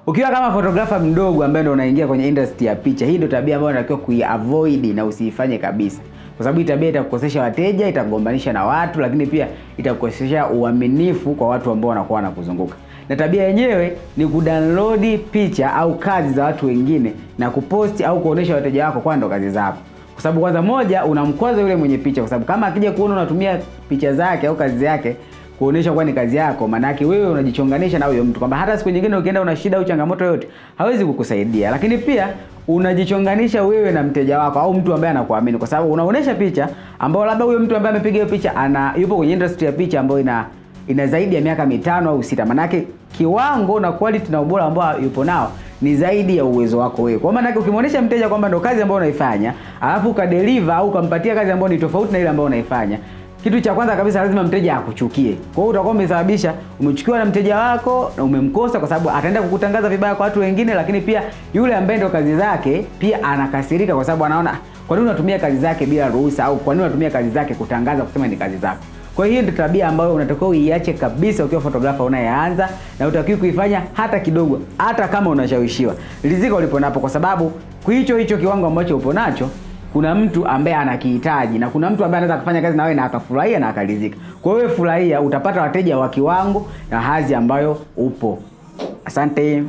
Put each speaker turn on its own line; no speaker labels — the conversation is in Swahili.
Ukiwa kama photographer mdogo ambaye ndo unaingia kwenye industry ya picha, hii ndio tabia ambayo unatakiwa kuiavoid na usiifanye kabisa. Kwa sababu hii tabia itakukosesha wateja, itakugombanisha na watu, lakini pia itakukosesha uaminifu kwa watu ambao wanakuwa wanakuzunguka. Na tabia yenyewe ni kudownload picha au kazi za watu wengine na kuposti au kuonesha wateja wako kwa ndo kazi zako. Kwa sababu kwanza moja unamkwaza yule mwenye picha, kwa sababu kama akija kuona unatumia picha zake au kazi yake kuonesha kwa ni kazi yako, maana yake wewe unajichonganisha na huyo mtu kwamba hata siku nyingine ukienda una shida au changamoto yote hawezi kukusaidia. Lakini pia unajichonganisha wewe na mteja wako au mtu ambaye anakuamini, kwa sababu unaonesha picha ambayo labda huyo mtu ambaye amepiga hiyo picha yupo kwenye industry ya picha ambayo ina zaidi ya miaka 5 au 6. Maana yake kiwango na quality na ubora ambao yupo nao ni zaidi ya uwezo wako wewe. Kwa maana yake ukimuonesha mteja kwamba ndo kazi ambayo unaifanya, alafu ukadeliver au ukampatia kazi ambayo ni tofauti na ile ambayo unaifanya, kitu cha kwanza kabisa lazima mteja akuchukie. Kwa hiyo utakuwa umesababisha umechukiwa na mteja wako na umemkosa, kwa sababu ataenda kukutangaza vibaya kwa watu wengine, lakini pia yule ambaye ndo kazi zake pia anakasirika kwa sababu anaona kwa nini unatumia kazi zake bila ruhusa, au kwa nini unatumia kazi zake kutangaza kusema ni kazi zako. Kwa hiyo ndio tabia ambayo unatakiwa uiache kabisa ukiwa photographer unayeanza, na utakiwa kuifanya hata kidogo, hata kama unashawishiwa. Rizika ulipo napo, kwa sababu hicho kiwango ambacho upo nacho kuna mtu ambaye anakihitaji, na kuna mtu ambaye anaweza kufanya kazi na wewe na akafurahia na akaridhika. Kwa hiyo wewe furahia, utapata wateja wa kiwango na hadhi ambayo upo. Asante.